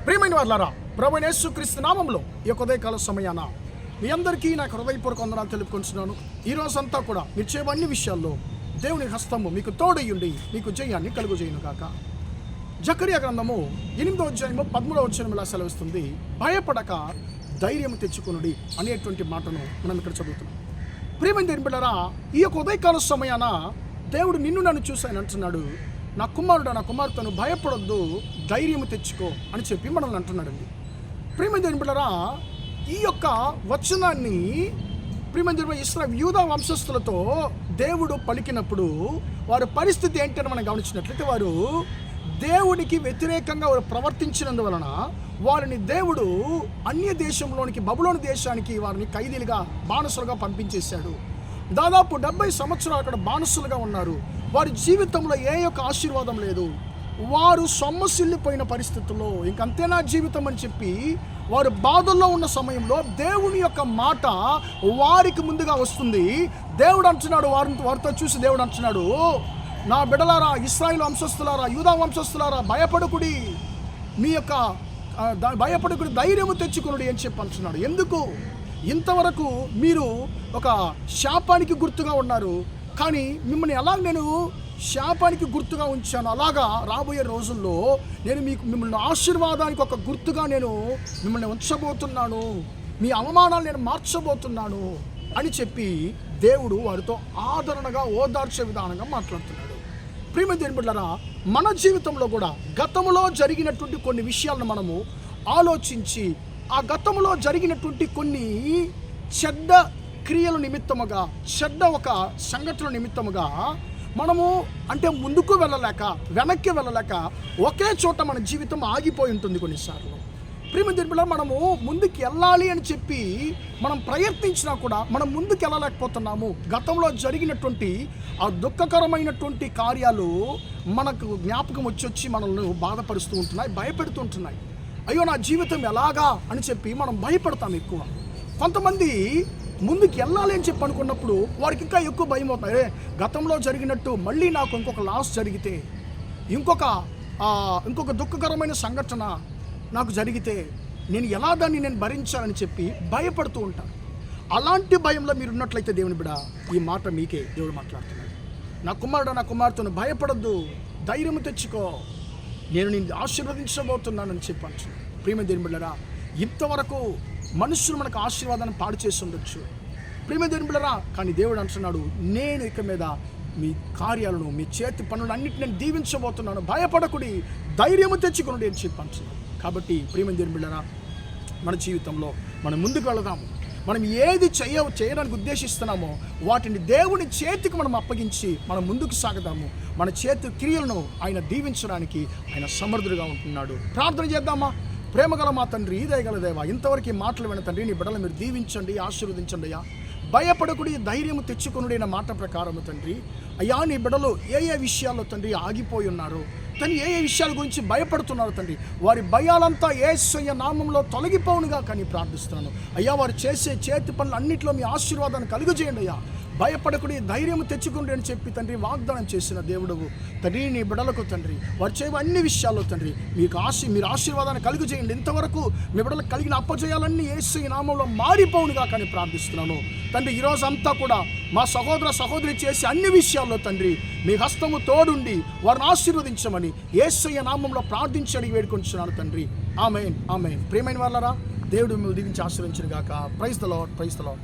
ప్రియమైన వారలారా, ప్రభువైన యేసుక్రీస్తు నామములో ఈ ఉదయకాల సమయాన మీ అందరికీ నాకు హృదయపూర్వక వందనాలు తెలుపుకుంటున్నాను. ఈ రోజంతా కూడా మీరు చేయే అన్ని విషయాల్లో దేవుని హస్తము మీకు తోడయ్యుండి మీకు జయాన్ని కలుగుజేయును గాక. జకరియా గ్రంథము 8వ అధ్యాయము 13వ వచనం ఇలా సెలవిస్తుంది, భయపడక ధైర్యం తెచ్చుకొనుడి అనేటువంటి మాటను మనం ఇక్కడ చదువుతున్నాం. ప్రియమైన దేవుని బిడ్డలారా, ఈ యొక్క ఉదయకాల సమయాన దేవుడు నిన్ను నన్ను చూసాను అంటున్నాడు. నా కుమారుడు, నా కుమార్తెను భయపడొద్దు, ధైర్యం తెచ్చుకో అని చెప్పి మనల్ని అంటున్నాడండి. ప్రియమైన దేవుని బిడ్డలారా, ఈ యొక్క వచనాన్ని ప్రియమైన ఇశ్రాయేలు యూదా వంశస్థులతో దేవుడు పలికినప్పుడు వారి పరిస్థితి ఏంటని మనం గమనించినట్లయితే, వారు దేవుడికి వ్యతిరేకంగా వారు ప్రవర్తించినందువలన వారిని దేవుడు అన్య దేశంలోనికి, బబులోను దేశానికి వారిని ఖైదీలుగా, బానిసలుగా పంపించేశాడు. దాదాపు 70 సంవత్సరాలు అక్కడ బానిసలుగా ఉన్నారు. వారి జీవితంలో ఏ యొక్క ఆశీర్వాదం లేదు. వారు సొమ్మసిల్లిపోయిన పరిస్థితుల్లో ఇంకంతేనా జీవితం అని చెప్పి వారు బాధల్లో ఉన్న సమయంలో దేవుని యొక్క మాట వారికి ముందుగా వస్తుంది. దేవుడు అంటున్నాడు, వారితో చూసి దేవుడు అంటున్నాడు, నా బిడ్డలారా, ఇశ్రాయేలు వంశస్థులారా, యూదా వంశస్థులారా, భయపడకుడి, మీ యొక్క భయపడకుడి, ధైర్యము తెచ్చుకునుడి అని చెప్పి అంటున్నాడు. ఎందుకు? ఇంతవరకు మీరు ఒక శాపానికి గుర్తుగా ఉన్నారు, కానీ మిమ్మల్ని ఎలా నేను శాపానికి గుర్తుగా ఉంచాను, అలాగా రాబోయే రోజుల్లో నేను మిమ్మల్ని ఆశీర్వాదానికి ఒక గుర్తుగా నేను మిమ్మల్ని ఉంచబోతున్నాను, మీ అవమానాలు నేను మార్చబోతున్నాను అని చెప్పి దేవుడు వారితో ఆదరణగా, ఓదార్చే విధానంగా మాట్లాడుతున్నాడు. ప్రియమైన దేవుని బిడ్డలారా, మన జీవితంలో కూడా గతంలో జరిగినటువంటి కొన్ని విషయాలను మనము ఆలోచించి ఆ గతంలో జరిగినటువంటి కొన్ని చెడ్డ క్రియల నిమిత్తముగా, చెడ్డ ఒక సంఘటన నిమిత్తముగా మనము అంటే ముందుకు వెళ్ళలేక, వెనక్కి వెళ్ళలేక ఒకే చోట మన జీవితం ఆగిపోయి ఉంటుంది కొన్నిసార్లు. ప్రియమైన దేవుని బిడ్డలారా, మనము ముందుకు వెళ్ళాలి అని చెప్పి మనం ప్రయత్నించినా కూడా మనం ముందుకు వెళ్ళలేకపోతున్నాము. గతంలో జరిగినటువంటి ఆ దుఃఖకరమైనటువంటి కార్యాలు మనకు జ్ఞాపకం వచ్చి మనల్ని బాధపరుస్తూ ఉంటున్నాయి, భయపెడుతూ ఉంటున్నాయి. అయ్యో, నా జీవితం ఎలాగా అని చెప్పి మనం భయపడతాం ఎక్కువ. కొంతమంది ముందుకు వెళ్ళాలి అని చెప్పి అనుకున్నప్పుడు వారికి ఇంకా ఎక్కువ భయం అవుతాయి. గతంలో జరిగినట్టు మళ్ళీ నాకు ఇంకొక లాస్ జరిగితే, ఇంకొక దుఃఖకరమైన సంఘటన నాకు జరిగితే నేను ఎలా దాన్ని నేను భరించాలని చెప్పి భయపడుతూ ఉంటాను. అలాంటి భయంలో మీరు ఉన్నట్లయితే దేవుని బిడ్డ, ఈ మాట మీకే దేవుడు మాట్లాడుతున్నాడు. నా కుమారుడు, నా కుమార్తెను భయపడొద్దు, ధైర్యం తెచ్చుకో, నేను నిన్ను ఆశీర్వదించబోతున్నానని చెప్పి అంటున్నాను. ప్రియమైన దేవుని బిడ్డలారా, ఇంతవరకు మనుషులు మనకు ఆశీర్వాదాన్ని పాడు చేసి ఉండొచ్చు. ప్రియమైన దేవుని బిడ్డలారా, కానీ దేవుడు అంటున్నాడు, నేను ఇక మీద మీ కార్యాలను, మీ చేతి పనులు అన్నిటిని నేను దీవించబోతున్నాను, భయపడకుడి, ధైర్యము తెచ్చుకుని అని చెప్పి అంటున్నాను. కాబట్టి ప్రియమైన దేవుని బిడ్డలారా, మన జీవితంలో మనం ముందుకు వెళదాము. మనం ఏది చేయడానికి ఉద్దేశిస్తున్నామో వాటిని దేవుని చేతికి మనం అప్పగించి మనం ముందుకు సాగదాము. మన చేతి క్రియలను ఆయన దీవించడానికి ఆయన సమర్థుడుగా ఉంటున్నాడు. ప్రార్థన చేద్దామా? ప్రేమగల మా తండ్రి, దయగల దేవా, ఇంతవరకు ఈ మాటలు విన్న తండ్రి, నీ బిడ్డలు మీరు దీవించండి, ఆశీర్వదించండి అయ్యా. భయపడకుడి, ధైర్యం తెచ్చుకొనుడి అనే మాట ప్రకారము తండ్రి, అయ్యా నీ బిడ్డలు ఏ విషయాల్లో తండ్రి ఆగిపోయి ఉన్నారు, తండ్రి ఏ విషయాల గురించి భయపడుతున్నారు తండ్రి, వారి భయాలంతా యేసయ్య నామంలో తొలగిపోవునుగా కానీ ప్రార్థిస్తున్నాను అయ్యా. వారు చేసే చేతి పనులు అన్నింటిలో మీ ఆశీర్వాదాన్ని కలుగజేయండి అయ్యా. భయపడకుడి, ధైర్యం తెచ్చుకుండి అని చెప్పి తండ్రి వాగ్దానం చేసిన దేవుడు తండ్రి, నీ బిడ్డలకు తండ్రి వారు చేయే అన్ని విషయాల్లో తండ్రి మీరు ఆశీర్వాదాన్ని కలుగజేయండి. ఇంతవరకు మీ బిడ్డలకు కలిగిన అప్పజయాలన్నీ యేసయ్య నామంలో మారిపోవునుగా కానీ ప్రార్థిస్తున్నాను తండ్రి. ఈరోజు అంతా కూడా మా సహోదర సహోదరి చేసే అన్ని విషయాల్లో తండ్రి మీ హస్తము తోడుండి వారిని ఆశీర్వదించమని యేసయ్య నామంలో ప్రార్థించడానికి వేడుకొంటున్నాను తండ్రి. ఆమేన్, ఆమేన్. ప్రియమైన వాళ్ళరా, దేవుడు మిమ్మల్ని దీవించి ఆశీర్వదించును గాక. Praise the Lord, praise the lord.